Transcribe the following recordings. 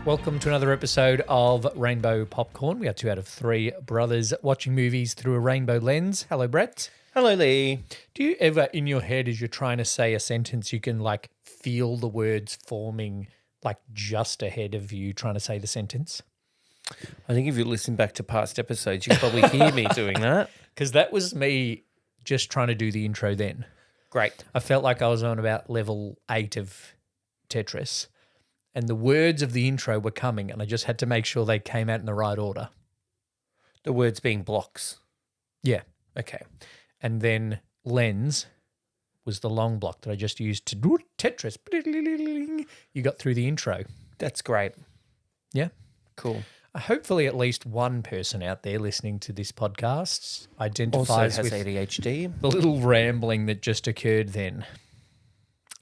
Welcome to another episode of Rainbow Popcorn. We are 2 out of 3 brothers watching movies through a rainbow lens. Hello, Brett. Hello, Lee. Do you ever, in your head, as you're trying to say a sentence, you can like feel the words forming like just ahead of you trying to say the sentence? I think if you listen back to past episodes, you probably hear me doing that. Because that was me just trying to do the intro then. Great. I felt like I was on about level 8 of Tetris. And the words of the intro were coming, and I just had to make sure they came out in the right order. The words being blocks. Yeah. Okay. And then lens was the long block that I just used to do Tetris. You got through the intro. That's great. Yeah. Cool. Hopefully at least one person out there listening to this podcast Also identifies has with ADHD. the little rambling that just occurred then.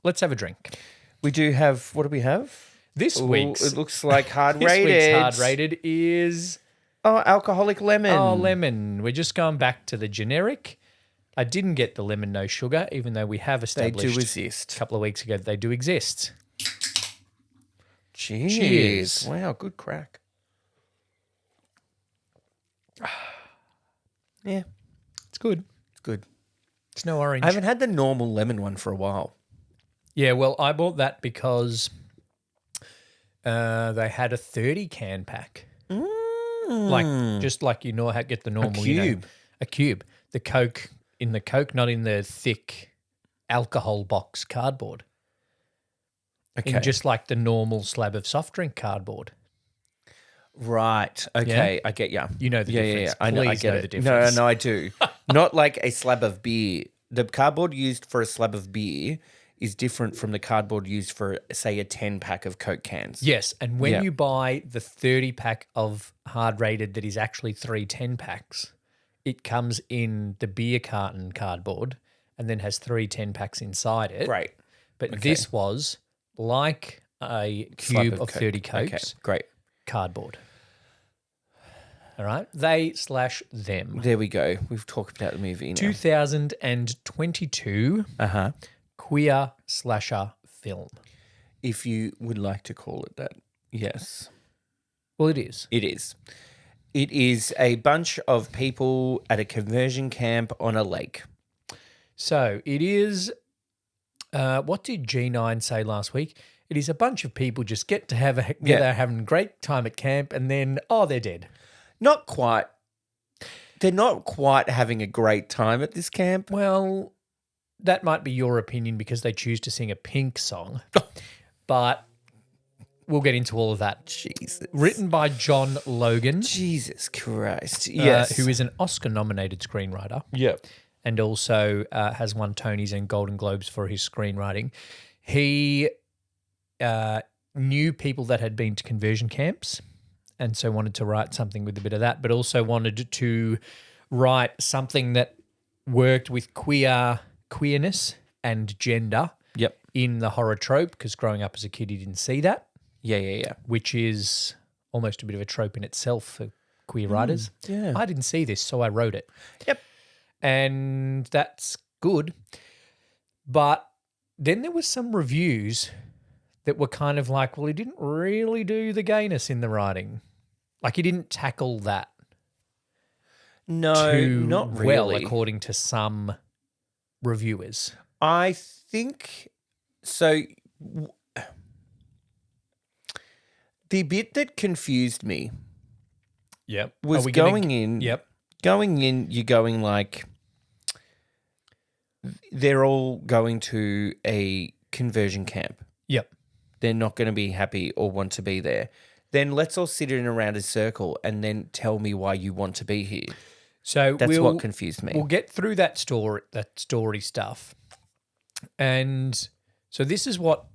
Let's have a drink. We do have, what do we have? This week's It looks like hard this rated. week's hard rated is alcoholic lemon. Oh, lemon. We're just going back to the generic. I didn't get the lemon no sugar, even though we have They established do exist. a couple of weeks ago that they do exist. Cheers. Cheers. Wow, good crack. Yeah, It's good. it's good. It's no orange. I haven't had the normal lemon one for a while. Yeah, well, I bought that because they had a 30 can pack. Like, just like you know how to get the normal, cube. A cube. The Coke, not in the thick alcohol box cardboard. Okay. In just like the normal slab of soft drink cardboard. Right. Okay. I get you. You know the difference. I know. I Please get know it. the difference. No, I do. Not like a slab of beer. The cardboard used for a slab of beer is different from the cardboard used for, say, a 10-pack of Coke cans. Yes, and when Yeah. you buy the 30-pack of hard rated that is actually 3 10-packs, it comes in the beer carton cardboard and then has 3 10-packs inside it. Great. But this was like a Slab cube of Coke. 30 Cokes, Okay. Great. cardboard. All right? They/them. There we go. We've talked about the movie now. 2022 Uh-huh. queer slasher film. If you would like to call it that. Yes. Well, it is. It is. It is a bunch of people at a conversion camp on a lake. So it is, what did G9 say last week? It is a bunch of people just get together, having a great time at camp, and then, they're dead. Not quite. They're not quite having a great time at this camp. Well, that might be your opinion because they choose to sing a Pink song, but we'll get into all of that. Jesus. Written by John Logan, Jesus Christ. Yes. who is an Oscar-nominated screenwriter. Yep. And also has won Tonys and Golden Globes for his screenwriting. He knew people that had been to conversion camps and so wanted to write something with a bit of that, but also wanted to write something that worked with queerness and gender Yep. in the horror trope, because growing up as a kid he didn't see that, Yeah. which is almost a bit of a trope in itself for queer writers. yeah. I didn't see this, so I wrote it. Yep. And that's good. But then there was some reviews that were kind of like, well, he didn't really do the gayness in the writing. Like he didn't tackle that No, too not well, really. according to some reviewers. I think so. The bit that confused me Yep. was going in. Yep. Going in, you're going like they're all going to a conversion camp. Yep. They're not going to be happy or want to be there. Then let's all sit in around a circle and then tell me why you want to be here. So That's what confused me. We'll get through that story stuff. And so this is what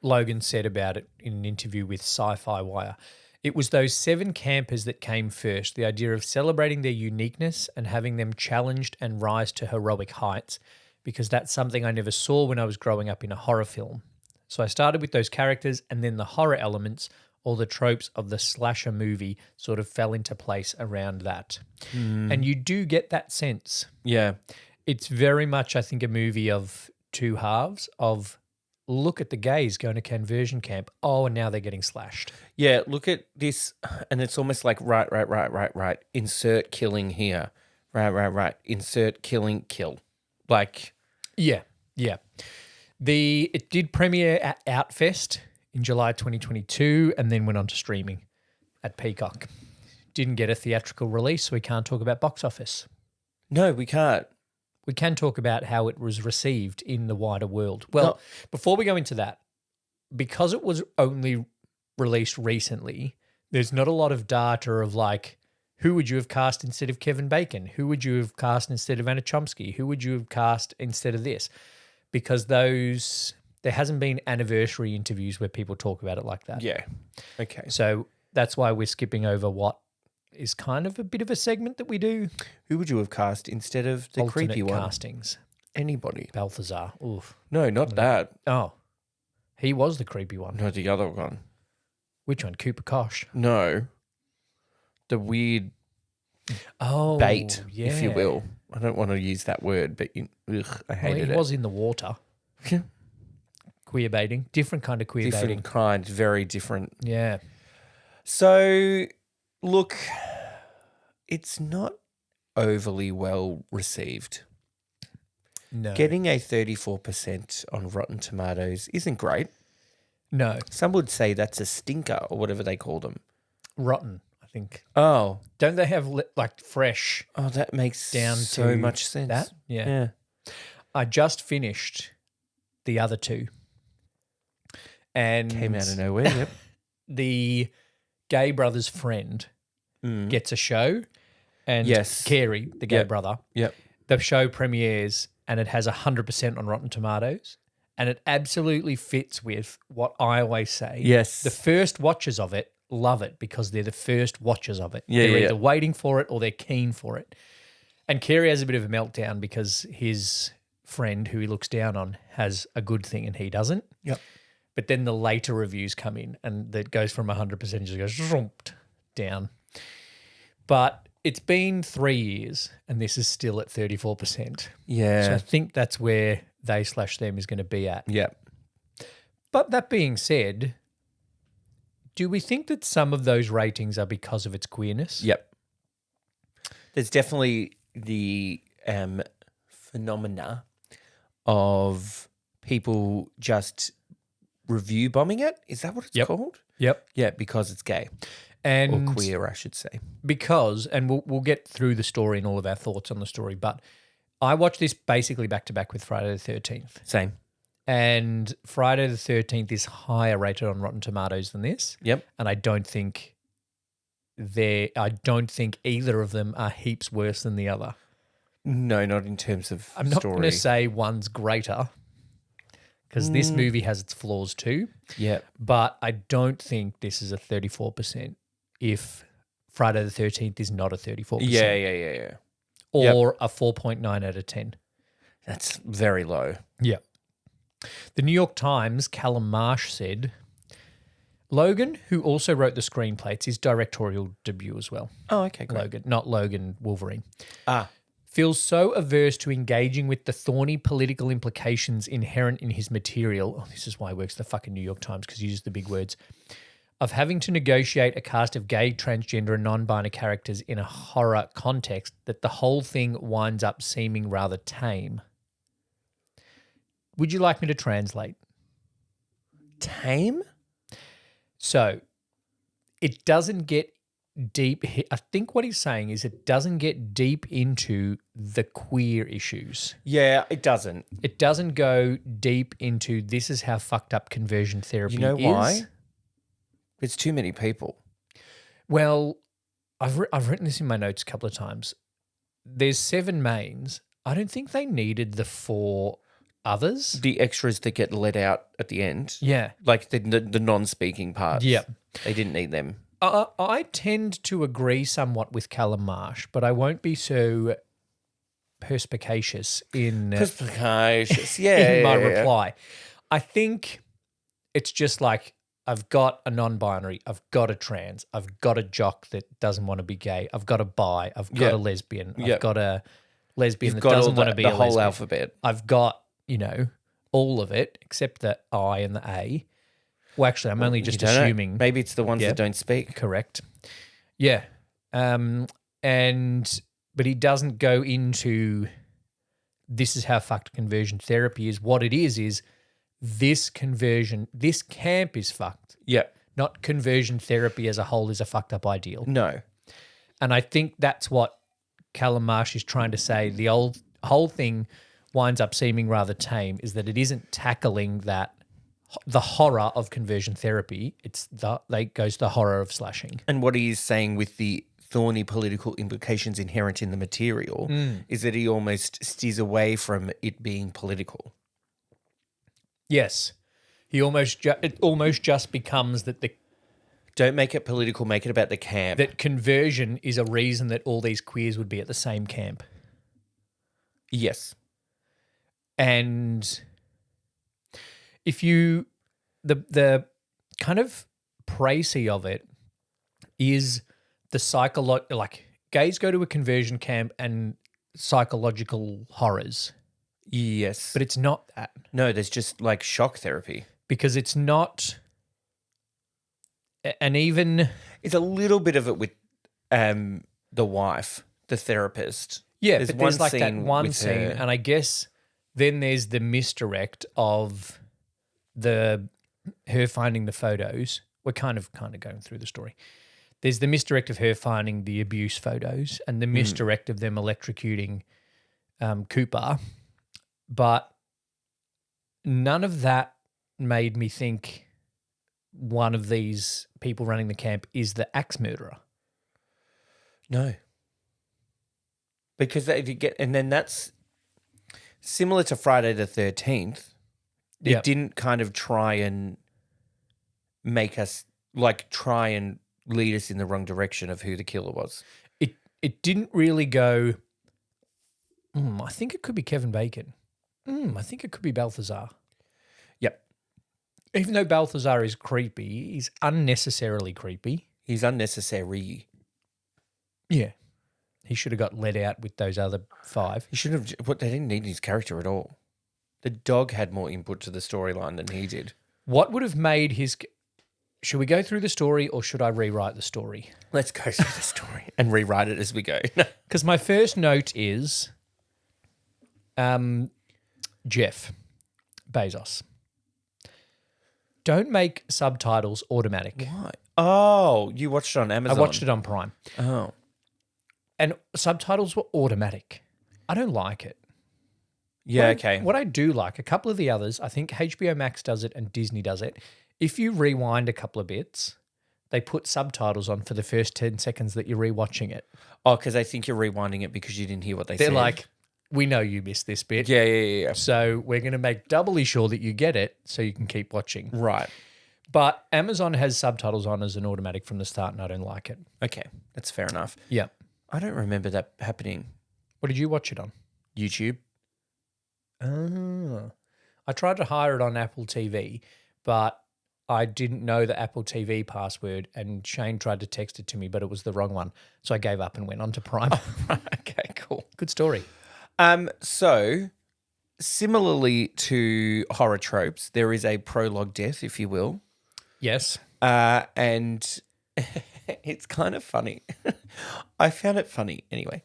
Logan said about it in an interview with Sci-Fi Wire. It was those 7 campers that came first, the idea of celebrating their uniqueness and having them challenged and rise to heroic heights, because that's something I never saw when I was growing up in a horror film. So I started with those characters, and then the horror elements or the tropes of the slasher movie sort of fell into place around that. And you do get that sense. Yeah. It's very much, I think, a movie of two halves, of look at the gays going to conversion camp. Oh, and now they're getting slashed. Yeah, look at this, and it's almost like right. Insert killing here. Right. Insert killing, kill. Like, Yeah. It did premiere at Outfest in July 2022 and then went on to streaming at Peacock. Didn't get a theatrical release, so we can't talk about box office. no, we can't. We can talk about how it was received in the wider world. Well, before we go into that, because it was only released recently, there's not a lot of data of like, who would you have cast instead of Kevin Bacon? Who would you have cast instead of Anna Chomsky? Who would you have cast instead of this? Because there hasn't been anniversary interviews where people talk about it like that. Yeah. Okay. So that's why we're skipping over what is kind of a bit of a segment that we do. Who would you have cast instead of the Alternate creepy one? castings. Anybody. Balthazar. Oof. No, not that. Oh, he was the creepy one. No, the other one. Which one? Cooper Kosh. No. The weird Oh, bait, yeah. if you will. I don't want to use that word, but I Well, hated he it. was in the water. Queer baiting. Different kind of queer Different baiting. kind, very different. Yeah. So, look, it's not overly well received. No. Getting a 34% on Rotten Tomatoes isn't great. No. Some would say that's a stinker or whatever they call them. Rotten, I think. Oh, Don't they have like fresh that makes down so to much sense. that? Yeah. Yeah. I just finished the other two. And Came out of nowhere, yep. the gay brother's friend gets a show. And Yes. Carey, the gay Yep. brother, Yep. the show premieres and it has 100% on Rotten Tomatoes. And it absolutely fits with what I always say. Yes. The first watchers of it love it because they're the first watchers of it. Yeah, they're yeah, either yeah. waiting for it or they're keen for it. And Carey has a bit of a meltdown because his friend who he looks down on has a good thing and he doesn't. Yep. But then the later reviews come in and that goes from 100% and just goes zhoomped down. But it's been 3 years and this is still at 34%. Yeah. So I think that's where they/them is going to be at. Yep. But that being said, do we think that some of those ratings are because of its queerness? Yep. There's definitely the phenomena of people just review bombing it. Is that what it's Yep. called? Yep. Yeah, because it's gay And or queer, I should say. because, and we'll get through the story and all of our thoughts on the story, but I watched this basically back to back with Friday the 13th. Same. And Friday the 13th is higher rated on Rotten Tomatoes than this. Yep. And I don't think either of them are heaps worse than the other. No, not in terms of I'm not story. going to say one's greater because this movie has its flaws too. Yep. But I don't think this is a 34% if Friday the 13th is not a 34%. Yeah. Or a 4.9 out of 10. That's very low. Yeah. The New York Times, Callum Marsh said, Logan, who also wrote the screenplay, it's his directorial debut as well. Oh, okay, great. Logan, not Logan Wolverine. Ah, Feels so averse to engaging with the thorny political implications inherent in his material. Oh, this is why he works at the fucking New York Times because he uses the big words. Of having to negotiate a cast of gay, transgender, and non-binary characters in a horror context that the whole thing winds up seeming rather tame. Would you like me to translate? tame? So it doesn't get deep. I think what he's saying is it doesn't get deep into the queer issues. Yeah, it doesn't. It doesn't go deep into this is how fucked up conversion therapy is. You know why? It's too many people. Well, I've written this in my notes a couple of times. There's 7 mains. I don't think they needed the 4 others. The extras that get let out at the end, Yeah. like the non-speaking parts. Yeah. They didn't need them. I tend to agree somewhat with Callum Marsh, but I won't be so perspicacious in Perspicacious. in my yeah. reply. I think it's just like I've got a non-binary, I've got a trans, I've got a jock that doesn't want to be gay, I've got a bi, I've got Yeah. a lesbian, Yeah. I've got a lesbian You've that got doesn't all want to be the a whole lesbian. alphabet. I've got, all of it except the I and the A. Well, actually, I'm only just You don't know. assuming. Maybe it's the ones Yeah. that don't speak. Correct. Yeah. But he doesn't go into this is how fucked conversion therapy is. What it is this camp is fucked. Yeah. Not conversion therapy as a whole is a fucked up ideal. No. And I think that's what Callum Marsh is trying to say. The whole thing winds up seeming rather tame, is that it isn't tackling the horror of conversion therapy. It's goes the horror of slashing. And what he is saying with the thorny political implications inherent in the material is that he almost steers away from it being political. Yes. He it almost just becomes that Don't make it political, make it about the camp. that conversion is a reason that all these queers would be at the same camp. Yes. And if the kind of précis of it is the like gays go to a conversion camp and psychological horrors, Yes. but it's not that, no, there's just like shock therapy. because it's not, and even It's a little bit of it with the wife, the therapist. yeah, There's but there's one like that scene one with scene, her. and I guess then there's the misdirect of her finding the photos. We're kind of going through the story. There's the misdirect of her finding the abuse photos and the misdirect of them electrocuting Cooper, but none of that made me think one of these people running the camp is the axe murderer. No. Because and then that's similar to Friday the 13th. It Yep. didn't kind of try and make us try and lead us in the wrong direction of who the killer was. It didn't really go, I think it could be Kevin Bacon. I think it could be Balthazar. Yep. Even though Balthazar is creepy, he's unnecessarily creepy. He's unnecessary. Yeah. He should have got let out with those other 5. He shouldn't have. They didn't need his character at all. The dog had more input to the storyline than he did. What would have made his... Should we go through the story or should I rewrite the story? Let's go through the story and rewrite it as we go. Because my first note is Jeff Bezos. Don't make subtitles automatic. Why? Oh, you watched it on Amazon. I watched it on Prime. Oh. And subtitles were automatic. I don't like it. Yeah, okay. What I do like, a couple of the others, I think HBO Max does it and Disney does it. If you rewind a couple of bits, they put subtitles on for the first 10 seconds that you're rewatching it. Oh, because they think you're rewinding it because you didn't hear what they They're said. like, we know you missed this bit. Yeah. So we're going to make doubly sure that you get it so you can keep watching. Right. But Amazon has subtitles on as an automatic from the start and I don't like it. Okay, that's fair enough. Yeah. I don't remember that happening. What did you watch it on? YouTube. Oh. I tried to hire it on Apple TV, but I didn't know the Apple TV password and Shane tried to text it to me, but it was the wrong one. So I gave up and went on to Prime. Okay, cool. Good story. So similarly to horror tropes, there is a prologue death, if you will. Yes. And it's kind of funny. I found it funny anyway.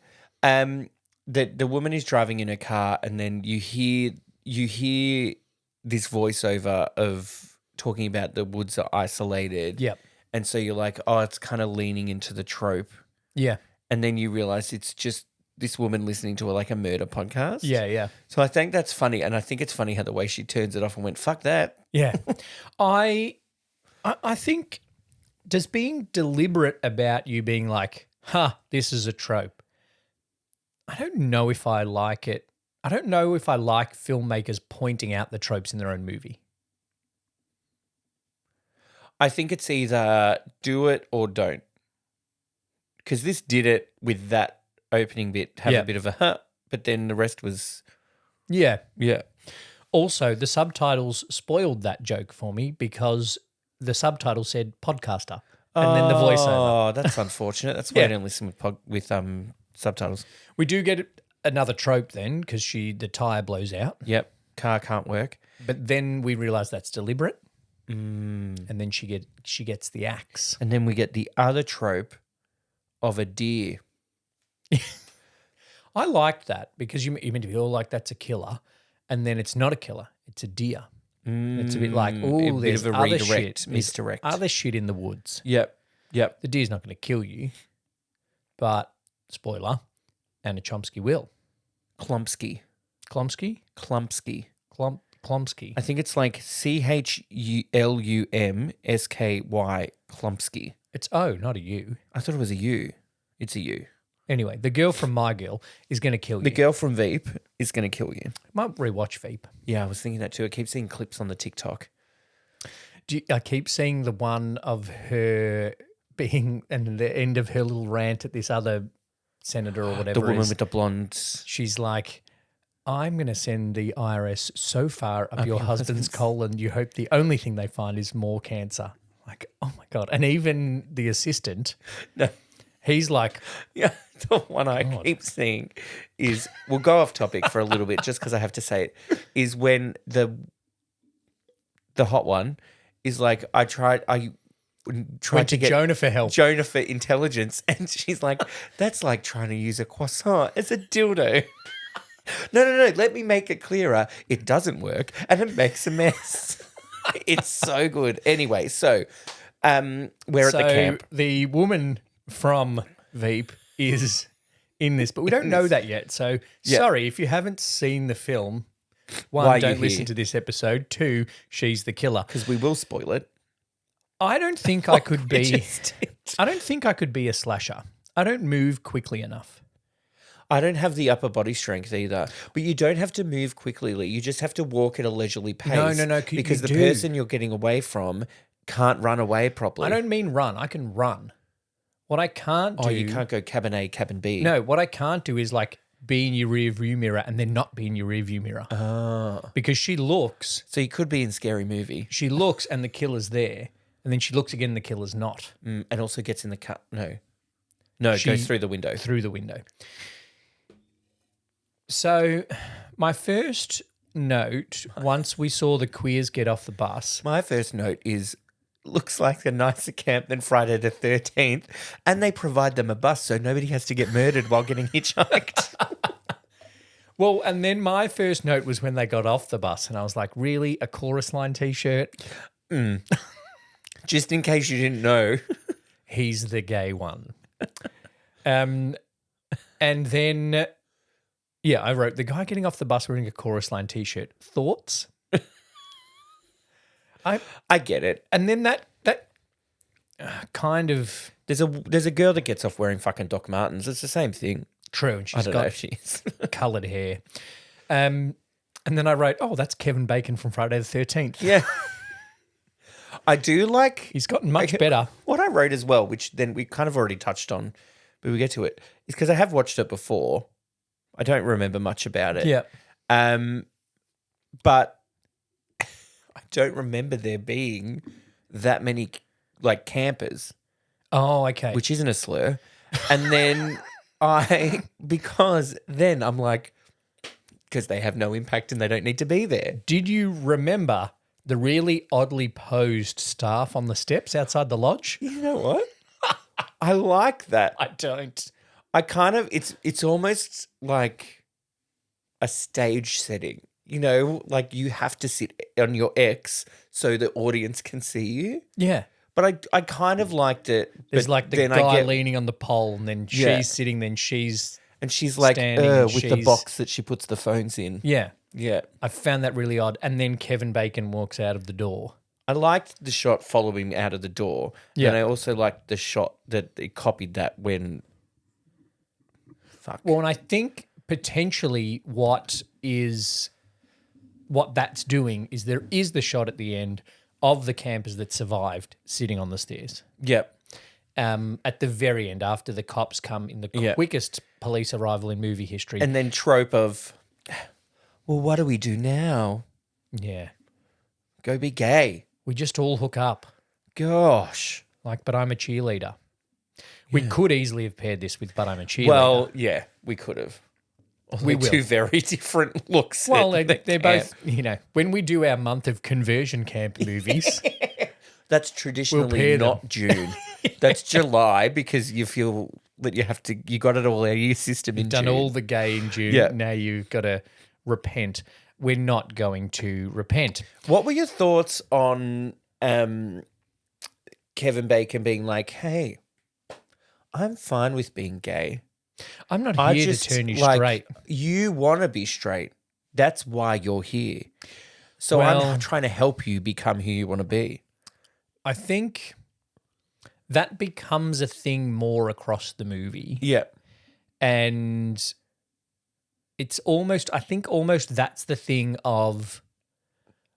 That the woman is driving in her car and then you hear this voiceover of talking about the woods are isolated. Yep. And so you're like, oh, it's kind of leaning into the trope. Yeah. And then you realize it's just this woman listening to a murder podcast. Yeah. So I think that's funny. And I think it's funny how the way she turns it off and went, fuck that. Yeah. I think, does being deliberate about you being like, this is a trope, I don't know if I like it. I don't know if I like filmmakers pointing out the tropes in their own movie. I think it's either do it or don't. Because this did it with that opening bit, have a bit of a but then the rest was... Yeah. Yeah. Also, the subtitles spoiled that joke for me because the subtitle said podcaster and then the voiceover. Oh, that's unfortunate. That's why I don't listen with subtitles. We do get another trope then because the tyre blows out. Yep. Car can't work. But then we realise that's deliberate. And then she gets the axe. And then we get the other trope of a deer. I liked that because you meant to be all like, that's a killer. And then it's not a killer. It's a deer. It's a bit like, oh, there's bit of a other redirect, shit. misdirect. There's other shit in the woods. Yep. The deer's not going to kill you. But, spoiler, Anna Chomsky will. Klumpsky. Klomsky? Klumpsky. Klomsky. I think it's like Chulumsky. Klumpsky. It's O, not a U. I thought it was a U. It's a U. Anyway, the girl from My Girl is going to kill you. The girl from Veep is going to kill you. Might rewatch Veep. Yeah, I was thinking that too. I keep seeing clips on the TikTok. I keep seeing the one of her being, and the end of her little rant at this other senator or whatever. The woman with the blonde. She's like, I'm going to send the IRS so far up your husband's colon, you hope the only thing they find is more cancer. Like, oh my God. And even the assistant, he's like, yeah, the one I keep seeing is, we'll go off topic for a little bit just because I have to say it, is when the hot one is like, I tried to get Jonah for help. Jonah for intelligence. And she's like, that's like trying to use a croissant as a dildo. No. Let me make it clearer. It doesn't work and it makes a mess. It's so good. Anyway, so we're at the camp. The woman from Veep is in this, but we don't know that yet. So sorry if you haven't seen the film. One, don't listen to this episode. Two, she's the killer. Because we will spoil it. I don't think I could be. I don't think I could be a slasher. I don't move quickly enough. I don't have the upper body strength either. But you don't have to move quickly, Lee. You just have to walk at a leisurely pace. No. Because the person you're getting away from can't run away properly. I don't mean run. I can run. What I can't do. Oh, you can't go cabin A, cabin B. No, what I can't do is like be in your rear view mirror and then not be in your rear view mirror. Because she looks. So you could be in Scary Movie. She looks and the killer's there. And then she looks again and the killer's not. And also gets in the cut. No, it goes through the window. Through the window. So my first note, once we saw the queers get off the bus. My first note is, looks like a nicer camp than Friday the 13th. And they provide them a bus so nobody has to get murdered while getting hitchhiked. Well, and then my first note was when they got off the bus and I was like, really? A Chorus Line t-shirt? Just in case you didn't know. He's the gay one. And then... yeah, I wrote, the guy getting off the bus wearing a Chorus Line t-shirt. Thoughts? I get it. And then that kind of... There's a girl that gets off wearing fucking Doc Martens. It's the same thing. True, and she's I don't know if she is. coloured hair. And then I wrote, oh, that's Kevin Bacon from Friday the 13th. Yeah. I do like... He's gotten much better. What I wrote as well, which then we kind of already touched on, but we get to it, is because I have watched it before. I don't remember much about it. Yeah. But I don't remember there being that many like campers. Oh, okay. Which isn't a slur. And then because then I'm like, because they have no impact and they don't need to be there. Did you remember the really oddly posed staff on the steps outside the lodge? You know what? I like that. I don't. I kind of, it's almost like a stage setting, you know, like you have to sit on your X so the audience can see you. Yeah. But I kind of liked it. There's like the guy leaning on the pole and then she's sitting, then she's and she's like with the box that she puts the phones in. Yeah. Yeah. I found that really odd. And then Kevin Bacon walks out of the door. I liked the shot following out of the door. Yeah. And I also liked the shot that it copied that when... Fuck. Well, and I think potentially what that's doing is there is the shot at the end of the campers that survived sitting on the stairs. Yep. At the very end, after the cops come in the quickest police arrival in movie history. And then trope of, well, what do we do now? Yeah. Go be gay. We just all hook up. Gosh. Like, but I'm a cheerleader. We could easily have paired this with But I'm a Cheerleader. Well, yeah, we could have. We will. Two very different looks. Well, at the they're camp. both, when we do our month of conversion camp movies, That's traditionally pair them. not June. That's July because you feel that you got it all out of your system in done June. all the gay in June. Yeah. Now you've got to repent. We're not going to repent. What were your thoughts on Kevin Bacon being like, hey, I'm fine with being gay. I'm not I here just, to turn you like, straight. You want to be straight. That's why you're here. So Well- I'm trying to help you become who you want to be. I think that becomes a thing more across the movie. Yeah. And it's almost that's the thing of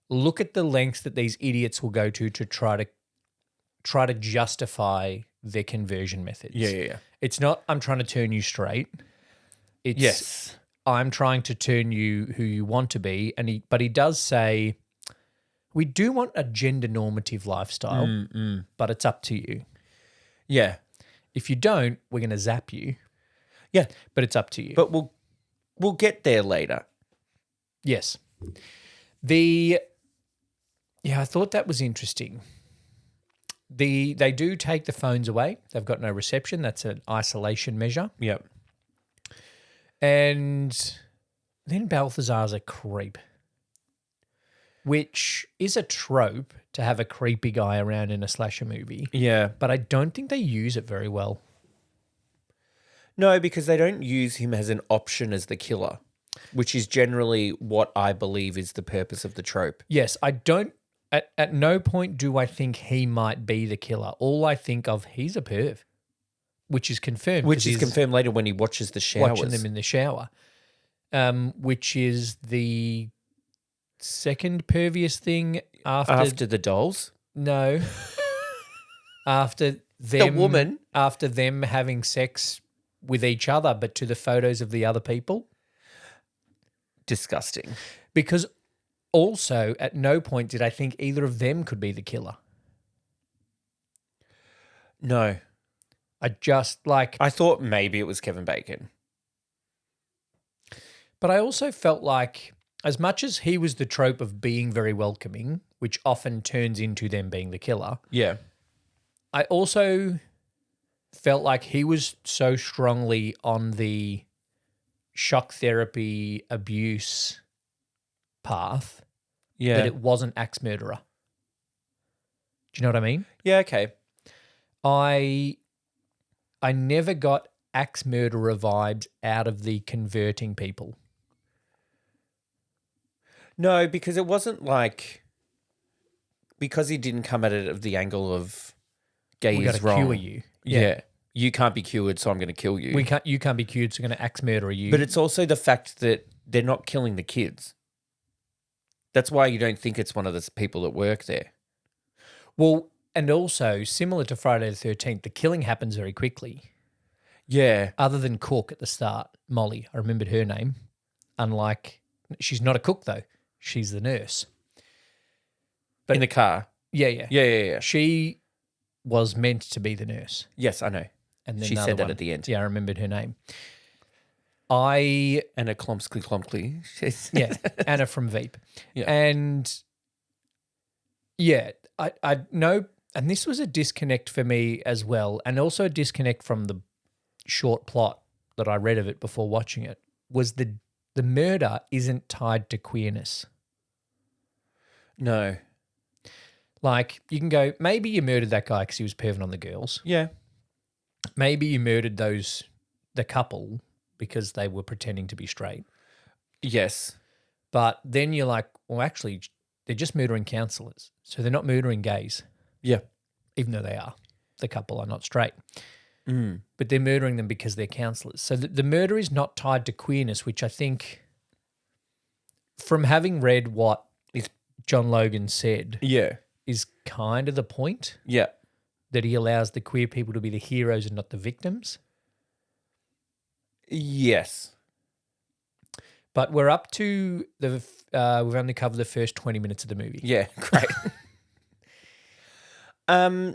look at the lengths that these idiots will go to try to justify their conversion methods. Yeah. It's not I'm trying to turn you straight. It's Yes. I'm trying to turn you who you want to be. But he does say we do want a gender normative lifestyle, but it's up to you. Yeah. If you don't, we're going to zap you. Yeah. But it's up to you. But we'll get there later. Yes. I thought that was interesting. They do take the phones away. They've got no reception. That's an isolation measure. Yep. And then Balthazar's a creep, which is a trope to have a creepy guy around in a slasher movie. Yeah. But I don't think they use it very well. No, because they don't use him as an option as the killer, which is generally what I believe is the purpose of the trope. Yes, I don't. At no point do I think he might be the killer. All I think of, he's a perv, which is confirmed. 'cause Which is he's confirmed later when he watches the showers. watching them in the shower, which is the second pervious thing After the dolls? no, after them, woman? after them having sex with each other, but to the photos of the other people. Disgusting. Because also, at no point did I think either of them could be the killer. No. I just I thought maybe it was Kevin Bacon. but I also felt like as much as he was the trope of being very welcoming, which often turns into them being the killer, Yeah. I also felt like he was so strongly on the shock therapy abuse path Yeah. that it wasn't axe murderer. Do you know what I mean? Yeah, okay. I never got axe murderer vibes out of the converting people. No, because it wasn't like because he didn't come at it of the angle of gay We is got to wrong. cure you. Yeah. You can't be cured, so I'm going to kill you. You can't be cured, so we're going to axe murderer you. But it's also the fact that they're not killing the kids. That's why you don't think it's one of the people that work there. well, and also similar to Friday the 13th, the killing happens very quickly. Yeah. Other than Cook at the start, Molly, I remembered her name. Unlike, she's not a cook though. She's the nurse. In the car. Yeah. Yeah. She was meant to be the nurse. Yes, I know. And then She the said other that one. at the end. Yeah, I remembered her name. Anna Klomsky. Yeah, Anna from Veep. Yeah. And yeah, I know, and this was a disconnect for me as well, and also a disconnect from the short plot that I read of it before watching it, was the murder isn't tied to queerness. No. Like, you can go, maybe you murdered that guy because he was perving on the girls. Yeah. Maybe you murdered the couple because they were pretending to be straight. Yes. But then you're like, well, actually, they're just murdering counsellors. So they're not murdering gays, Yeah. even though they are. The couple are not straight. Mm. But they're murdering them because they're counsellors. So the murder is not tied to queerness, which I think, from having read what John Logan said, Yeah. is kind of the point, Yeah. that he allows the queer people to be the heroes and not the victims. Yes. But we're up to we've only covered the first 20 minutes of the movie. Yeah. Great. I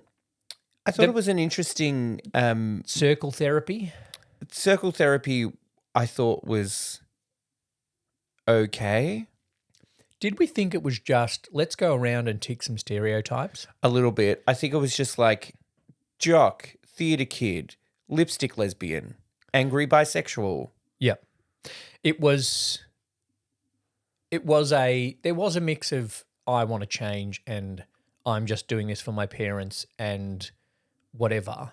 thought it was an interesting Circle therapy. circle therapy. I thought was okay. Did we think it was just, let's go around and tick some stereotypes? A little bit. I think it was just like jock, theatre kid, lipstick lesbian, angry bisexual. Yep. There was a mix of I want to change and I'm just doing this for my parents and whatever.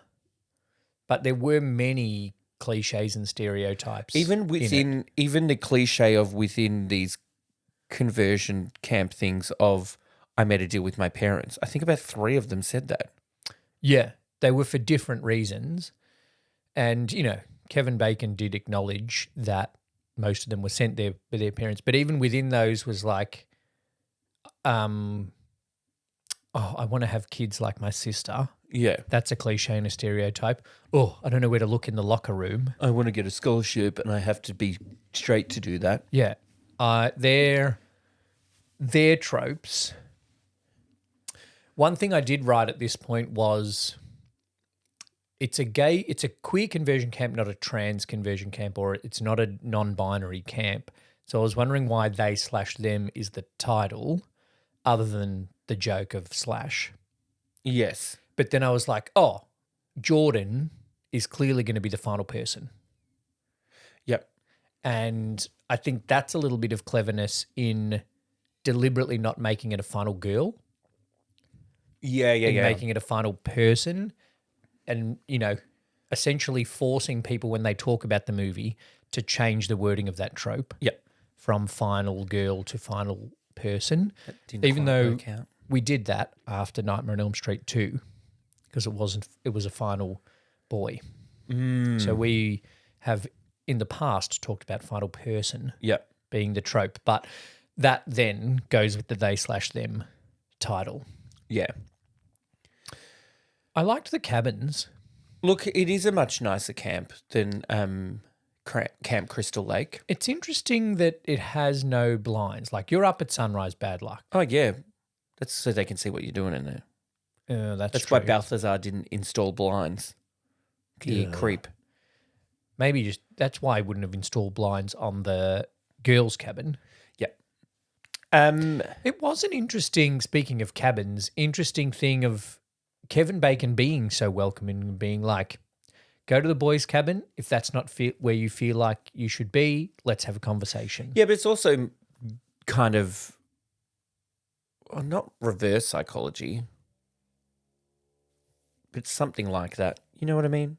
But there were many cliches and stereotypes. Even within, even the cliche of within these conversion camp things of I made a deal with my parents. I think about 3 of them said that. Yeah, they were for different reasons. And, Kevin Bacon did acknowledge that most of them were sent there with their parents. But even within those was like, I want to have kids like my sister. Yeah. That's a cliche and a stereotype. Oh, I don't know where to look in the locker room. I want to get a scholarship and I have to be straight to do that. Yeah. Their tropes. One thing I did write at this point was it's a queer conversion camp, not a trans conversion camp, or it's not a non-binary camp. So I was wondering why they/them is the title other than the joke of slash. Yes. But then I was like, Jordan is clearly going to be the final person. Yep. And I think that's a little bit of cleverness in deliberately not making it a final girl. Yeah. Making it a final person and, essentially forcing people when they talk about the movie to change the wording of that trope. Yep. From final girl to final person. That didn't Even quite though work out. we did that after Nightmare on Elm Street 2 because it was a final boy. So we have in the past talked about final person being the trope, but that then goes with the they/them title. Yeah. I liked the cabins. Look, it is a much nicer camp than Camp Crystal Lake. It's interesting that it has no blinds. Like you're up at sunrise, bad luck. Oh, yeah. That's so they can see what you're doing in there. That's true. why Balthazar didn't install blinds. You creep. Maybe that's why I wouldn't have installed blinds on the girls' cabin. Yep. It was an interesting, speaking of cabins, interesting thing of Kevin Bacon being so welcoming and being like, go to the boys' cabin. If that's not where you feel like you should be, let's have a conversation. Yeah, but it's also kind of not reverse psychology, but something like that. You know what I mean?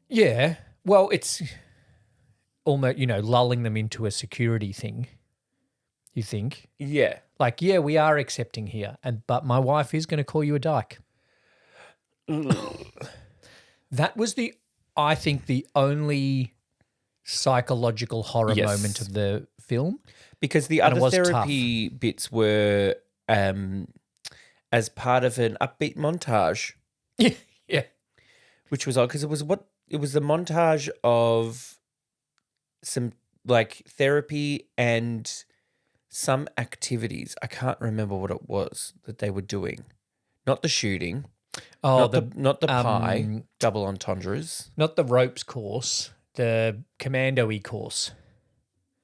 Yeah. Well, it's almost, lulling them into a security thing, you think? Yeah. Like, yeah, we are accepting here, but my wife is going to call you a dyke. That was I think, the only psychological horror moment of the film. Because the other therapy bits were as part of an upbeat montage. Yeah. Which was odd because it was the montage of some like therapy and some activities. I can't remember what it was that they were doing. Not the shooting. Oh, not the pie, double entendres. Not the ropes course, the commando-y course.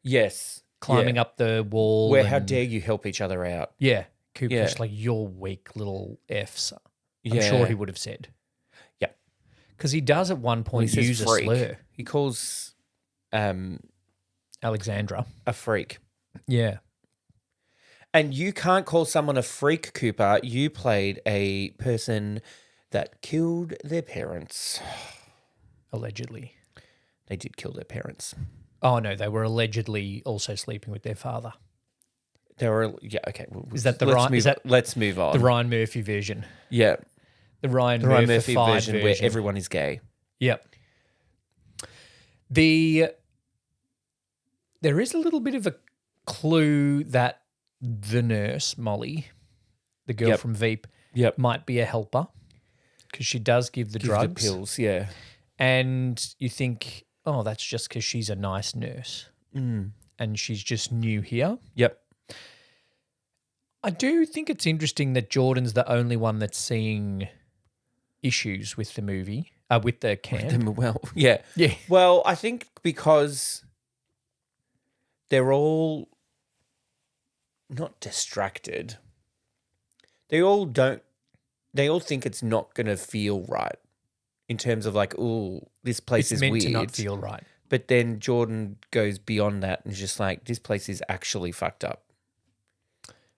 Yes. Climbing up the wall. Where how dare you help each other out. Yeah. Cooper's like, you're weak little Fs. I'm sure he would have said. Yeah. Because he does at one point use a slur. He calls Alexandra a freak. Yeah. And you can't call someone a freak, Cooper. You played a person that killed their parents. Allegedly. They did kill their parents. Oh, no, they were allegedly also sleeping with their father. They were, okay. Is that let's move on. The Ryan Murphy version? Yeah. The Ryan Murphy version where everyone is gay. Yep. There is a little bit of a clue that the nurse, Molly, the girl from Veep, might be a helper because she does give the drugs. The pills, yeah. And you think, oh, that's just because she's a nice nurse and she's just new here. Yep. I do think it's interesting that Jordan's the only one that's seeing issues with the movie, with the camp. Well, yeah. Yeah. Well, I think because they're all not distracted. They all think it's not going to feel right in terms of like, oh, this place It's is meant weird. to not feel right. But then Jordan goes beyond that and is just like, this place is actually fucked up.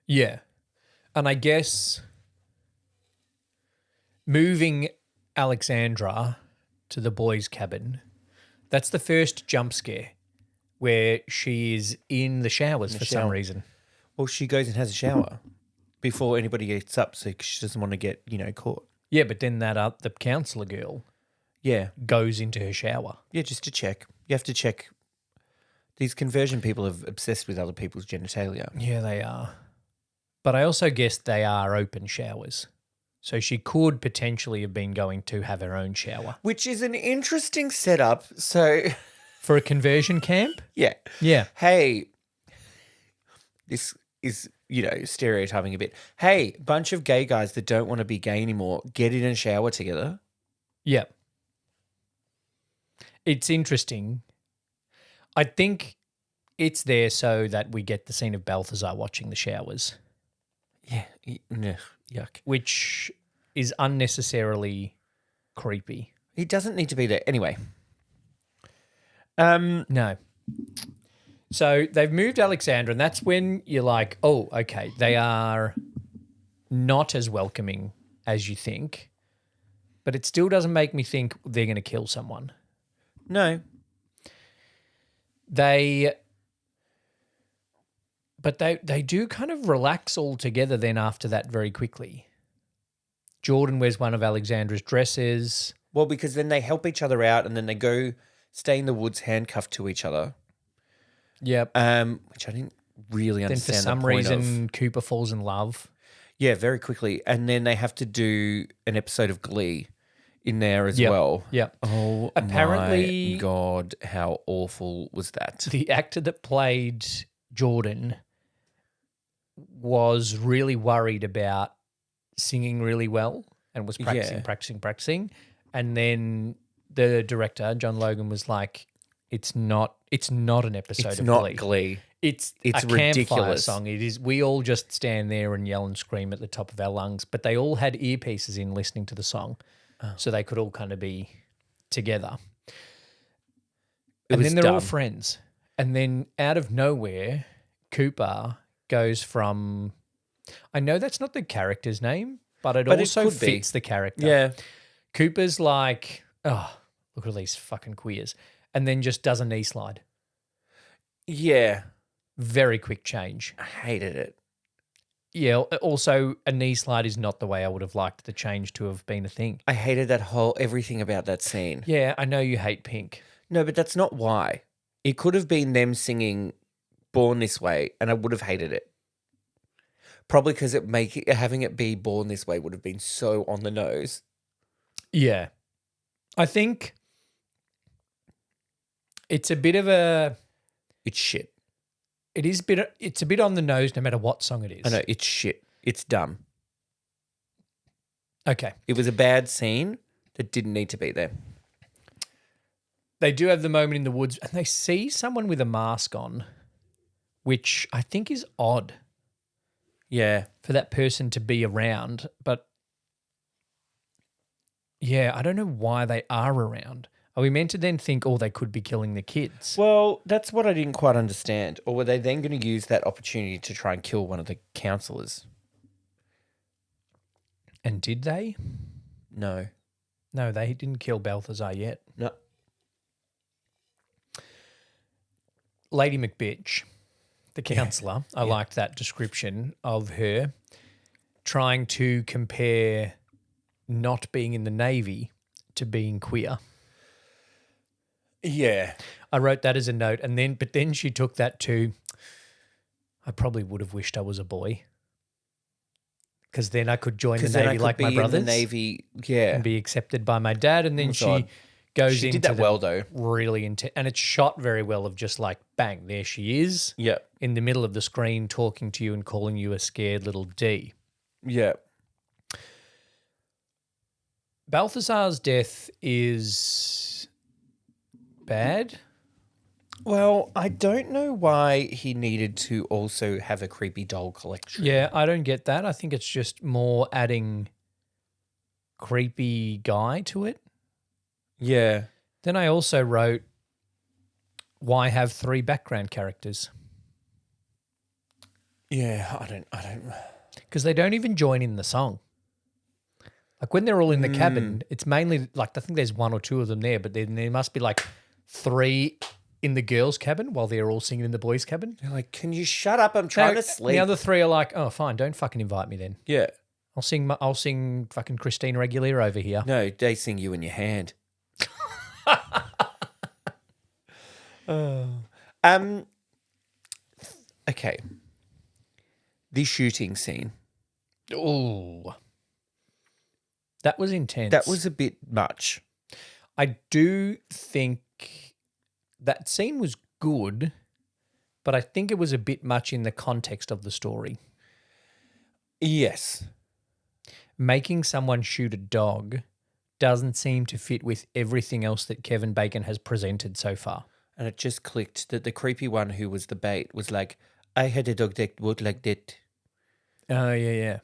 Yeah. And I guess moving Alexandra to the boys' cabin, that's the first jump scare where she is in the showers for some shower. reason. Well, she goes and has a shower before anybody gets up, so she doesn't want to get, caught. Yeah, but then the counsellor girl Yeah. goes into her shower. Yeah, just to check. You have to check. These conversion people are obsessed with other people's genitalia. Yeah, they are. But I also guess they are open showers. So she could potentially have been going to have her own shower. Which is an interesting setup. So, For a conversion camp? yeah. Yeah. Hey, this is, stereotyping a bit. Hey, bunch of gay guys that don't want to be gay anymore, get in a shower together. Yeah. It's interesting. I think it's there so that we get the scene of Balthazar watching the showers, Yeah. Yuck. which is unnecessarily creepy. He doesn't need to be there. Anyway. No. So they've moved Alexandra, and that's when you're like, oh, okay, they are not as welcoming as you think, but it still doesn't make me think they're going to kill someone. No. They do kind of relax all together then after that very quickly. Jordan wears one of Alexandra's dresses. Well, because then they help each other out and then they go stay in the woods handcuffed to each other. Yep. Which I didn't really Then understand for some the point reason, of. Cooper falls in love. Yeah, very quickly. And then they have to do an episode of Glee in there as Yep. well. Yep. Oh, Apparently- my God, how awful was that? The actor that played Jordan was really worried about singing really well and was Yeah. practicing. And then the director, John Logan, was like, it's not an episode It's of not Glee. Glee. It's It's a campfire ridiculous. song. It is. We all just stand there and yell and scream at the top of our lungs. But they all had earpieces in listening to the song, so they could all kind of be together. And was then they're all dumb. friends. And then out of nowhere, Cooper goes from. I know that's not the character's name, but it But it also could be. fits the character. Yeah. Cooper's like, oh, look at all these fucking queers, and then just does a knee slide. Yeah. Very quick change. I hated it. Yeah, also a knee slide is not the way I would have liked the change to have been a thing. I hated everything about that scene. Yeah, I know you hate Pink. No, but that's not why. It could have been them singing Born This Way and I would have hated it. Probably because having it be Born This Way would have been so on the nose. Yeah. I think it's a bit of a It's shit. it's a bit on the nose no matter what song it is. I know, it's shit. It's dumb. Okay. It was a bad scene that didn't need to be there. They do have the moment in the woods and they see someone with a mask on, which I think is odd Yeah. for that person to be around. But yeah, I don't know why they are around. Are we meant to then think, oh, they could be killing the kids? Well, that's what I didn't quite understand. Or were they then going to use that opportunity to try and kill one of the counselors? And did they? No. No, they didn't kill Balthazar yet. No. Lady McBitch, the counsellor, I liked that description of her trying to compare not being in the Navy to being queer. Yeah. I wrote that as a note, but then she took that to, I probably would have wished I was a boy, because then I could join the Because then I Navy could like be my in brothers the Navy. Yeah. and be accepted by my dad. And then Oh, she God. goes She into did that the well, though. really intense, and it's shot very well of just like bang, there she is Yeah. in the middle of the screen talking to you and calling you a scared little D. Yeah. Balthazar's death is bad. Well, I don't know why he needed to also have a creepy doll collection. Yeah, I don't get that. I think it's just more adding creepy guy to it. Yeah. Then I also wrote, why have 3 background characters? Yeah, I don't. Because they don't even join in the song. Like when they're all in the cabin, it's mainly like I think there's 1 or 2 of them there, but then there must be like 3 in the girls' cabin while they're all singing in the boys' cabin. They're like, can you shut up? I'm trying to sleep. The other 3 are like, oh, fine, don't fucking invite me then. Yeah. I'll sing fucking Christina Aguilera over here. No, they sing you in your hand. Okay. The shooting scene. Ooh. That was intense. That was a bit much. I do think that scene was good, but I think it was a bit much in the context of the story. Yes. Making someone shoot a dog doesn't seem to fit with everything else that Kevin Bacon has presented so far. And it just clicked that the creepy one who was the bait was like, I had a dog that looked like that, Oh, yeah.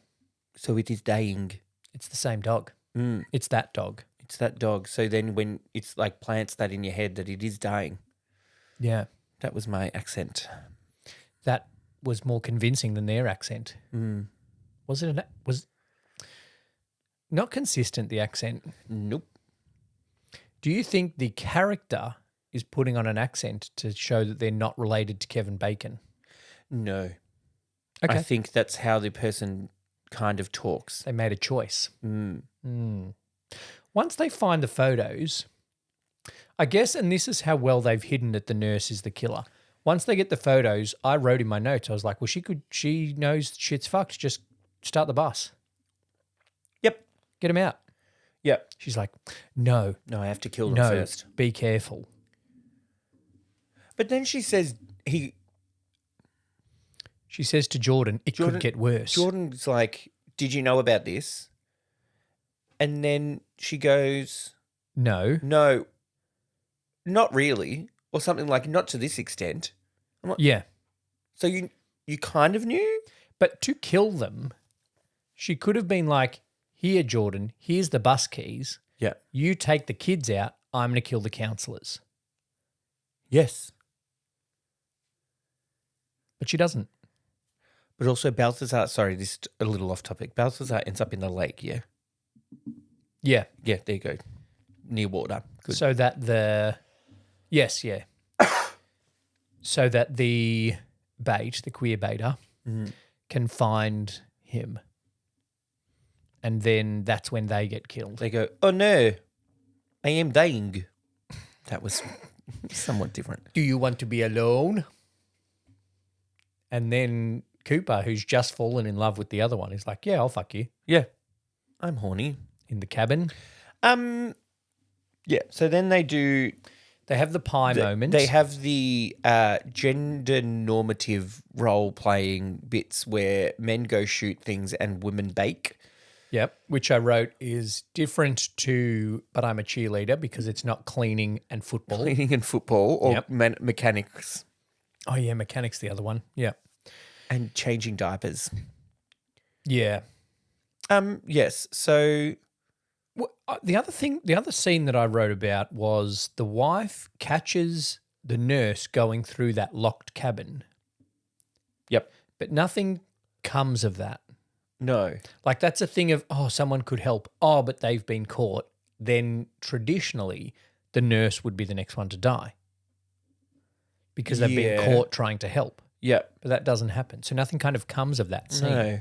so it is dying. It's the same dog. It's that dog. It's that dog. So then when it's like plants that in your head that it is dying. Yeah. That was my accent. That was more convincing than their accent. Was it? Was not consistent, the accent. Nope. Do you think the character is putting on an accent to show that they're not related to Kevin Bacon? No. Okay. I think that's how the person kind of talks. They made a choice. Once they find the photos, I guess, and this is how well they've hidden that the nurse is the killer. Once they get the photos, I wrote in my notes, I was like, well, she knows shit's fucked. Just start the bus. Yep. Get him out. Yep. She's like, no, No, I have to kill them no, first. be careful. But then she says She says to Jordan, it could get worse. Jordan's like, did you know about this? And then she goes, No. no, not really. Or something like, not to this extent. I'm like, Yeah. so you kind of knew? But to kill them, she could have been like, here, Jordan, here's the bus keys. Yeah. You take the kids out. I'm going to kill the counselors. Yes. But she doesn't. But also Balthazar, sorry, this is a little off topic. Balthazar ends up in the lake, yeah? Yeah. Yeah, there you go. Near water. Good. So that yes, yeah. So that the queer baiter, can find him. And then that's when they get killed. They go, oh no, I am dying. That was somewhat different. Do you want to be alone? And then Cooper, who's just fallen in love with the other one, is like, yeah, I'll fuck you. Yeah, I'm horny. In the cabin. Yeah, so then they do... They have the pie moment. They have the gender normative role-playing bits where men go shoot things and women bake. Yep, which I wrote is different to But I'm a Cheerleader because it's not cleaning and football. Cleaning and football or Yep. mechanics. Oh, yeah, mechanics the other one. Yeah. And changing diapers. Yeah. Yes, so... The other scene that I wrote about was the wife catches the nurse going through that locked cabin. Yep. But nothing comes of that. No. Like that's a thing of, oh, someone could help. Oh, but they've been caught. Then traditionally, the nurse would be the next one to die because they've been caught trying to help. Yep. But that doesn't happen. So nothing kind of comes of that scene. No.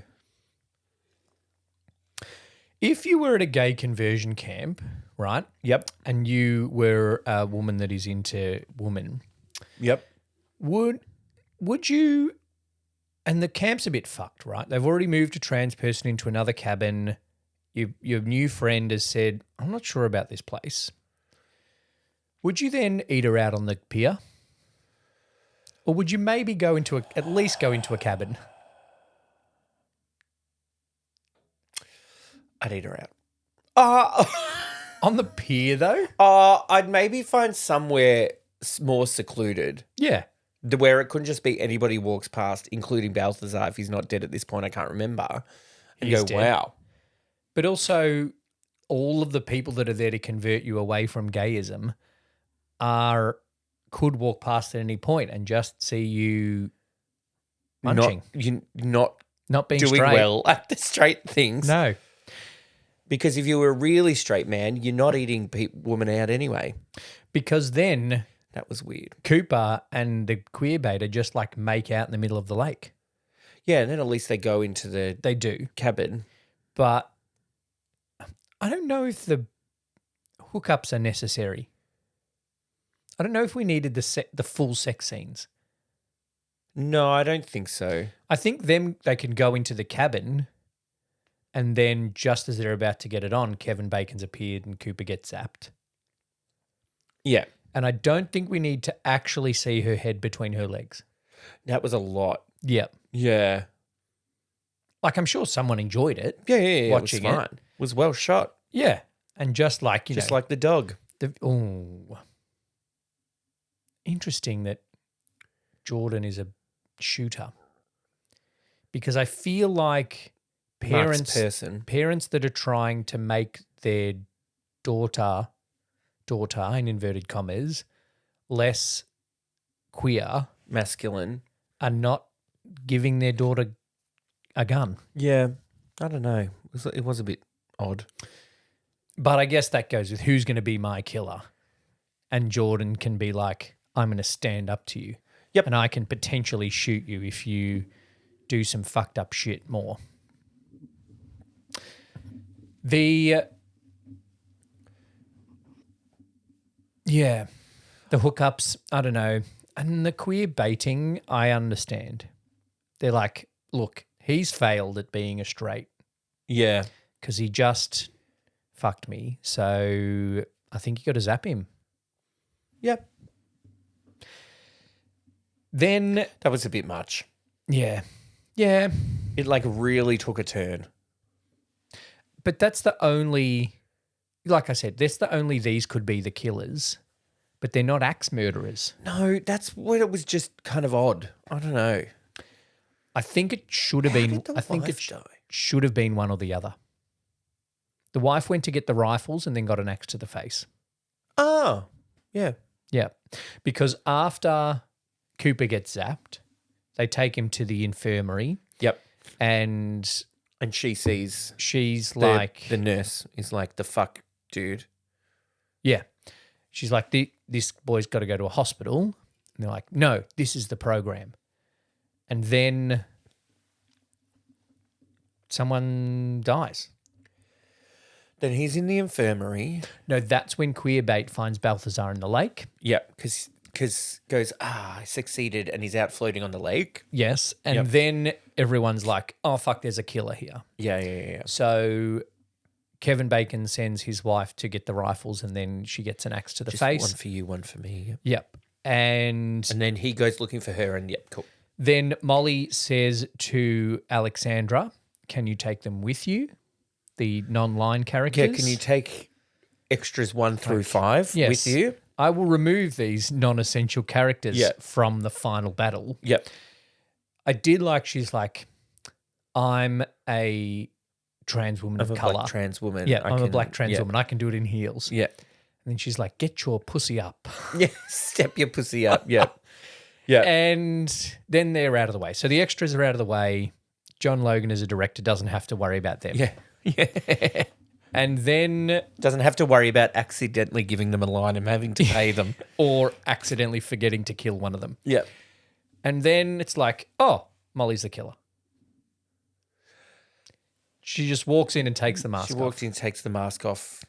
If you were at a gay conversion camp, right? Yep. And you were a woman that is into women, Yep. would you, and the camp's a bit fucked, right? They've already moved a trans person into another cabin. Your new friend has said, I'm not sure about this place. Would you then eat her out on the pier? Or would you maybe at least go into a cabin? I'd eat her out. On the pier though? I'd maybe find somewhere more secluded. Yeah. Where it couldn't just be anybody walks past, including Balthazar, if he's not dead at this point, I can't remember, and He's go, dead. wow. But also, all of the people that are there to convert you away from gayism could walk past at any point and just see you munching, not being doing straight. well at the straight things. No, Because if you were a really straight man, you're not eating women out anyway. because then That was weird. Cooper and the queer beta just like make out in the middle of the lake. Yeah, and then at least they go into the They do, cabin. but I don't know if the hookups are necessary. I don't know if we needed the full sex scenes. No, I don't think so. I think they can go into the cabin, and then just as they're about to get it on, Kevin Bacon's appeared and Cooper gets zapped. Yeah, And I don't think we need to actually see her head between her legs. that was a lot. Yeah. Yeah. Like, I'm sure someone enjoyed it. Yeah. Watching it was fine. It was well shot. Yeah. And just like, Just like the dog. Interesting that Jordan is a shooter. Because I feel like Mark's person. parents that are trying to make their daughter in inverted commas less queer Masculine. are not giving their daughter a gun. Yeah. I don't know. It was a bit odd. But I guess that goes with who's going to be my killer. And Jordan can be like, I'm going to stand up to you. Yep. And I can potentially shoot you if you do some fucked up shit more. The hookups, I don't know. And the queer baiting, I understand. They're like, look, he's failed at being a straight Yeah. because he just fucked me. So I think you got to zap him. Yep. Then, That was a bit much. yeah. It like really took a turn. But that's the only, like I said, these could be the killers, but they're not axe murderers. No, that's what it was just kind of odd. I don't know. I think it should have How been, did the I think wife it die? should have been one or the other. The wife went to get the rifles and then got an axe to the face. Oh, yeah. Yeah. Because after Cooper gets zapped, they take him to the infirmary Yep. and And she sees she's the, like, the nurse is like, the fuck, dude. yeah. She's like, this boy's got to go to a hospital. And they're like, no, this is the program. And then someone dies. Then he's in the infirmary. No, that's when Queerbait finds Balthazar in the lake. Yep, because goes, I succeeded, and he's out floating on the lake. Yes. And Yep. then everyone's like, oh, fuck, there's a killer here. Yeah. So Kevin Bacon sends his wife to get the rifles and then she gets an axe to the Just face. one for you, one for me. Yep. Yep. And And then he goes looking for her, and yep, cool. then Molly says to Alexandra, can you take them with you? The non-line characters. Yeah, can you take extras 1 through 5 Yes. with you? I will remove these non-essential characters Yeah. from the final battle. Yep. I did like she's like, I'm a trans woman I'm of a colour. black trans woman. Yeah, I I'm a can- black trans yeah. woman. I can do it in heels. Yeah. And then she's like, get your pussy up. Yeah. Step your pussy up. Yep. Yeah. And then they're out of the way. So the extras are out of the way. John Logan as a director doesn't have to worry about them. Yeah. Yeah. And then, Doesn't have to worry about accidentally giving them a line and having to pay them. or accidentally forgetting to kill one of them. Yep. And then it's like, oh, Molly's the killer. She just walks in and takes the mask She off. walks in, takes the mask off.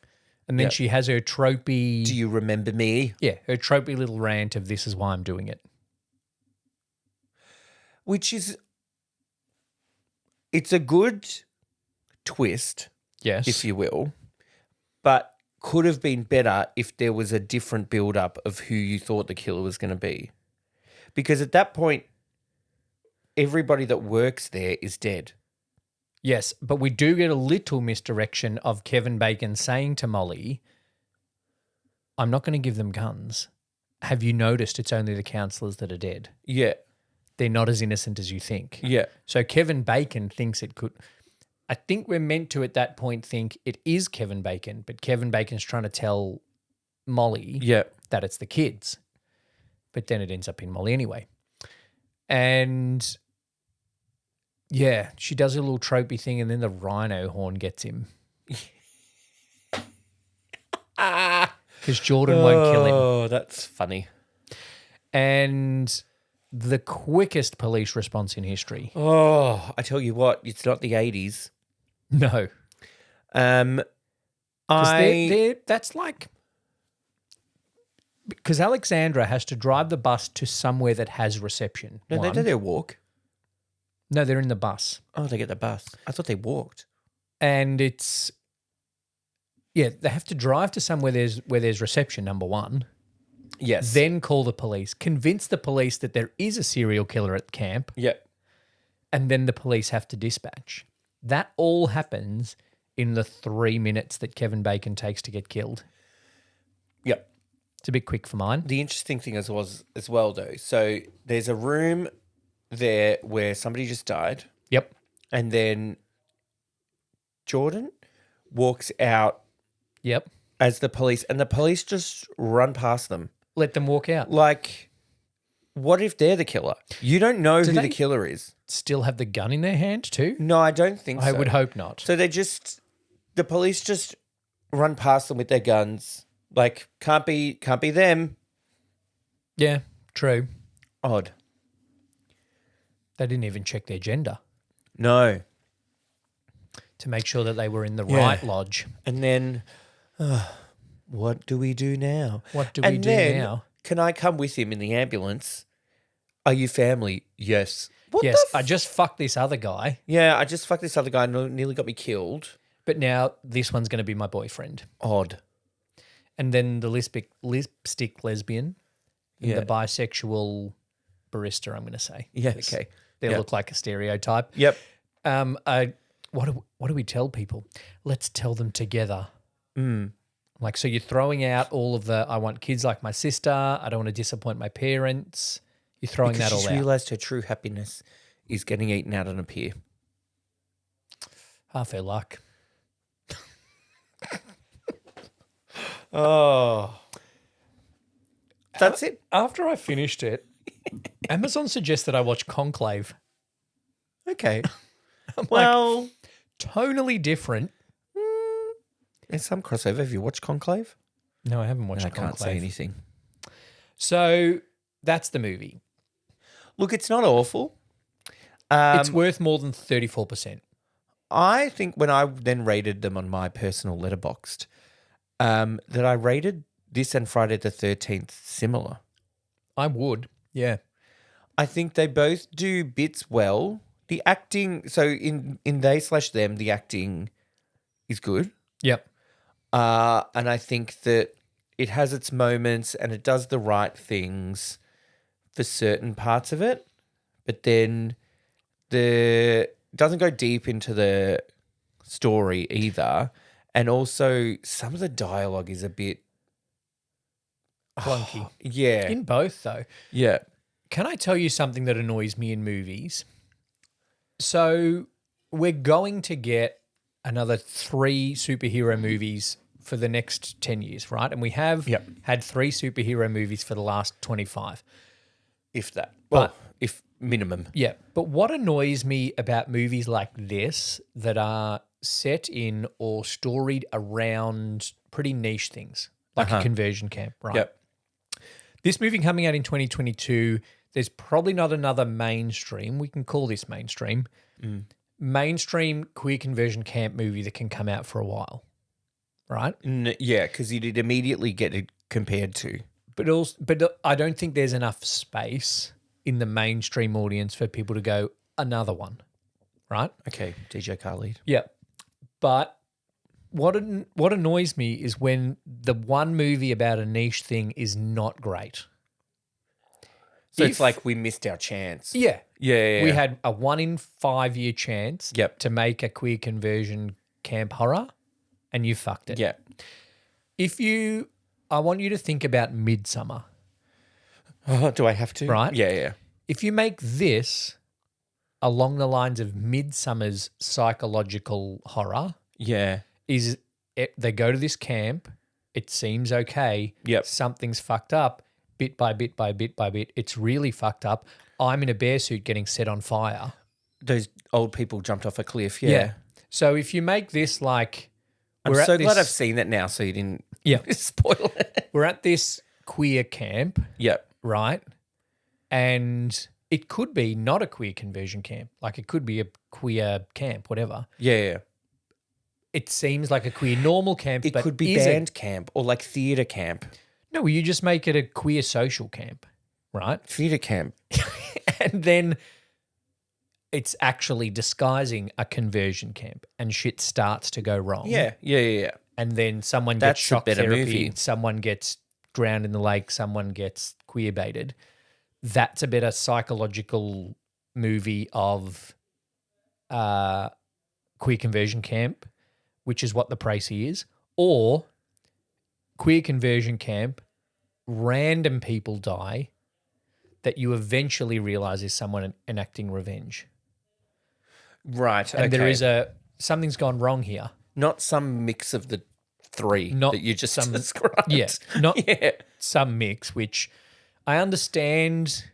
And then Yep. she has her tropey, Do you remember me? her tropey little rant of this is why I'm doing it. Which is, it's a good twist, Yes. if you will, but could have been better if there was a different build-up of who you thought the killer was going to be. Because at that point, everybody that works there is dead. Yes, but we do get a little misdirection of Kevin Bacon saying to Molly, I'm not going to give them guns. have you noticed it's only the counsellors that are dead? Yeah. They're not as innocent as you think. Yeah. So Kevin Bacon thinks it could. I think we're meant to at that point think it is Kevin Bacon, but Kevin Bacon's trying to tell Molly Yeah. that it's the kids. But then it ends up in Molly anyway. And yeah, she does a little tropey thing and then the rhino horn gets him. Because Jordan won't kill him. Oh, that's funny. And the quickest police response in history. Oh, I tell you what, it's not the 80s. No. That's like, because Alexandra has to drive the bus to somewhere that has reception. No, they one. do their walk. No, they're in the bus. Oh, they get the bus. I thought they walked. And it's, yeah, they have to drive to somewhere where there's reception, number one. Yes. Then call the police, convince the police that there is a serial killer at camp, Yeah. and then the police have to dispatch. That all happens in the 3 minutes that Kevin Bacon takes to get killed. Yeah. It's a bit quick for mine. The interesting thing as well, though, so there's a room there where somebody just died, Yep. and then Jordan walks out Yep. as the police, and the police just run past them. Let them walk out. Like, what if they're the killer? You don't know who they- the killer is. Still have the gun in their hand too? No, I don't think so. I would hope not. So the police just run past them with their guns. Like, can't be them. Yeah, true. Odd. They didn't even check their gender No. to make sure that they were in the Yeah. right lodge. And then, what do we do now? What do we And do then, now? Can I come with him in the ambulance? Are you family? Yes. What Yes, the I just fucked this other guy, Yeah, I just fucked this other guy and nearly got me killed. but now this one's going to be my boyfriend. Odd. And then the lipstick lesbian, and Yeah. the bisexual barista, I'm going to say. Yeah, Because okay. They Yeah. look like a stereotype. Yep. What do we tell people? Let's tell them together. Mm. Like, so you're throwing out all of the, I want kids like my sister. I don't want to disappoint my parents. You're throwing Because that all she's out. realised her true happiness is getting eaten out on a pier. Half her luck. Oh. That's it. After I finished it, Amazon suggested I watch Conclave. Okay. I'm like, Well, tonally different. there's some crossover. Have you watched Conclave? No, I haven't watched I Conclave. can't say anything. So that's the movie. Look, it's not awful. It's worth more than 34%. I think when I then rated them on my personal Letterboxd, that I rated this and Friday the 13th similar. I would. Yeah. I think they both do bits well. The acting, so in they/them, the acting is good. Yep. And I think that it has its moments and it does the right things for certain parts of it, but then doesn't go deep into the story either. And also some of the dialogue is a bit Clunky. yeah. In both, though. Yeah. Can I tell you something that annoys me in movies? So we're going to get another 3 superhero movies for the next 10 years, right? And we have Yep. had 3 superhero movies for the last 25. If that. But- Well, if minimum. Yeah. But what annoys me about movies like this that are set in or storied around pretty niche things, like a conversion camp, right? Yep. This movie coming out in 2022, there's probably not another mainstream, we can call this mainstream, mainstream queer conversion camp movie that can come out for a while, right? Yeah, because you'd immediately get it compared to. But I don't think there's enough space in the mainstream audience for people to go, another one, right? Okay, DJ Khaled. Yeah. But what annoys me is when the one movie about a niche thing is not great. So If- it's like we missed our chance. Yeah. Yeah. We had a 1 in 5 year chance Yep. to make a queer conversion camp horror, and you fucked it. Yeah. I want you to think about Midsummer. Oh, do I have to? Right. Yeah, yeah. If you make this along the lines of Midsummer's psychological horror, Yeah. they go to this camp, it seems okay, Yep. something's fucked up, bit by bit by bit by bit, it's really fucked up. I'm in a bear suit getting set on fire. Those old people jumped off a cliff. Yeah. So if you make this like I'm we're at so glad this- I've seen that now so you didn't Yeah. spoil it. we're at this queer camp, Yep. right? And it could be not a queer conversion camp. Like it could be a queer camp, whatever. Yeah, yeah. It seems like a queer normal camp. It but could be is band camp or like theatre camp. No, you just make it a queer social camp, right? Theatre camp. And then it's actually disguising a conversion camp and shit starts to go wrong. Yeah, yeah, yeah, yeah. And then someone That's gets a shock better therapy, movie. someone gets drowned in the lake, someone gets queer baited. That's a better psychological movie of queer conversion camp, which is what The Précis is, or queer conversion camp, random people die that you eventually realize is someone enacting revenge. Right. And okay. there is something's gone wrong here. Not some mix of the three Not that you just some- described. Yeah, not Yeah. some mix, which I understand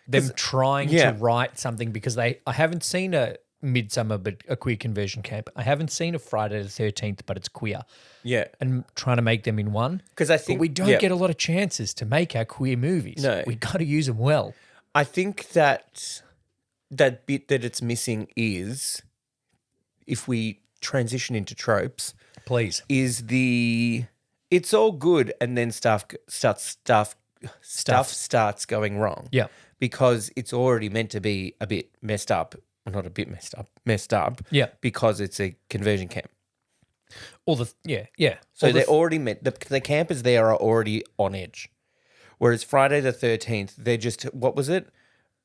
them trying yeah. to write something because I haven't seen a Midsummer but a queer conversion camp. I haven't seen a Friday the 13th, but it's queer. Yeah. And trying to make them in one. Because I But think we don't yeah. get a lot of chances to make our queer movies. No. We got to use them well. I think that bit that it's missing is, if we transition into tropes, Please. is it's all good and then stuff starts going wrong. Yeah. Because it's already meant to be a bit messed up. Not a bit messed up. Yeah. Because it's a conversion camp. Or yeah. So Or they're already meant, the campers there are already on edge. Whereas Friday the 13th, they're just, what was it?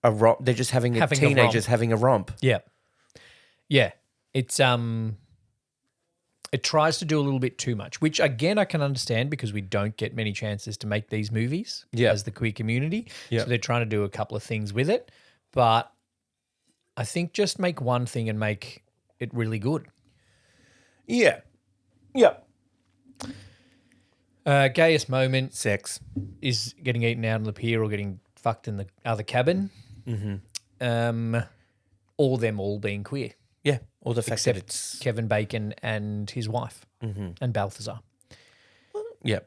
They're just having Having a romp. teenagers having a romp. Yeah. Yeah. It's it tries to do a little bit too much, which again I can understand because we don't get many chances to make these movies as the queer community. Yeah. So they're trying to do a couple of things with it. But I think just make one thing and make it really good. Yeah. Yeah. Gayest moment Sex. is getting eaten out on the pier or getting fucked in the other cabin. Mm-hmm. Or them all being queer. Yeah. Or the fact Except that it's, Kevin Bacon and his wife and Balthazar. yeah.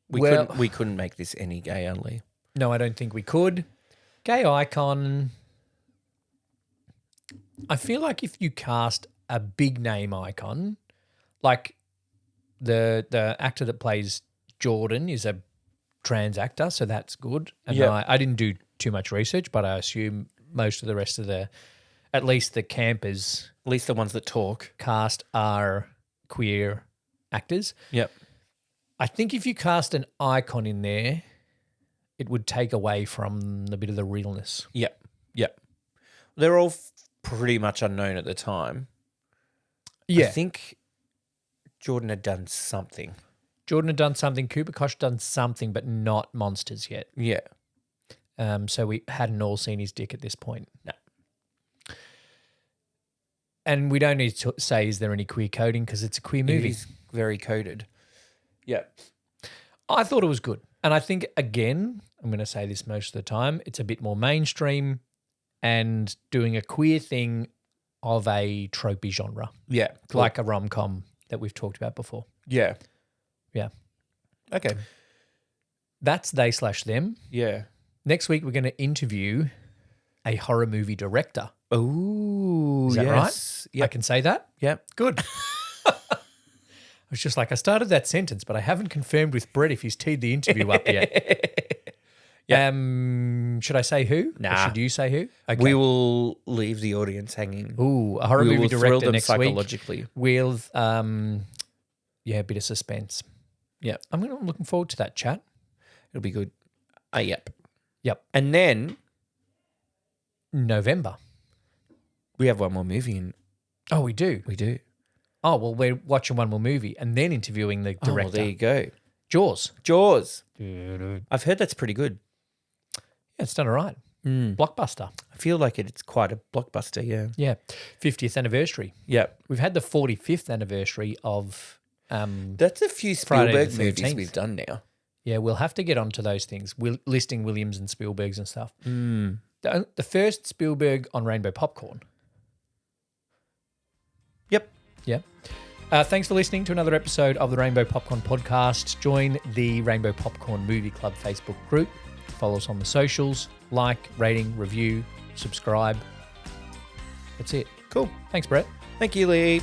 Well- We couldn't make this any gay only. No, I don't think we could. Gay icon. I feel like if you cast a big name icon, like the actor that plays Jordan is a trans actor, so that's good. And Yep. I didn't do too much research, but I assume most of the rest of at least the campers At least the ones that talk. cast are queer actors. Yep. I think if you cast an icon in there, it would take away from the bit of the realness. Yep. Yep. They're all pretty much unknown at the time. I think Jordan had done something. Jordan had done something. Cooper Kosh done something, but not Monsters yet. Yeah. So we hadn't all seen his dick at this point. No. And we don't need to say, is there any queer coding? Because it's a queer movie. He's very coded. Yeah. I thought it was good. And I think, again, I'm going to say this most of the time, it's a bit more mainstream and doing a queer thing of a tropey genre, Yeah. Cool. like a rom-com that we've talked about before. Yeah. Yeah. Okay. That's they/them. Yeah. Next week, we're going to interview a horror movie director. Ooh, Is that yes. right? I can say that? Yep. Good. I was just like, I started that sentence, but I haven't confirmed with Brett if he's teed the interview up yet. Should I say who? Or Nah. should you say who? Okay. We will leave the audience hanging. Ooh, a horror We movie will thrill director them next week psychologically. with, a bit of suspense. Yeah, I'm looking forward to that chat. It'll be good. Yep. Yep. And then November. we have one more movie in. Oh, we do. We do. Oh, well, we're watching one more movie and then interviewing the Oh, well, director. there you go. Jaws. Jaws. Yeah, I've heard that's pretty good. it's done all right. Blockbuster. I feel like it's quite a blockbuster, yeah. Yeah. 50th anniversary. Yeah. We've had the 45th anniversary of That's a few Friday Spielberg the movies 13th. we've done now. Yeah, we'll have to get onto those things. Listing Williams and Spielbergs and stuff. The first Spielberg on Rainbow Popcorn. Yep. Yeah. Thanks for listening to another episode of the Rainbow Popcorn Podcast. Join the Rainbow Popcorn Movie Club Facebook group. Follow us on the socials. Like, rating, review, subscribe. That's it. Cool. Thanks, Brett. Thank you, Lee.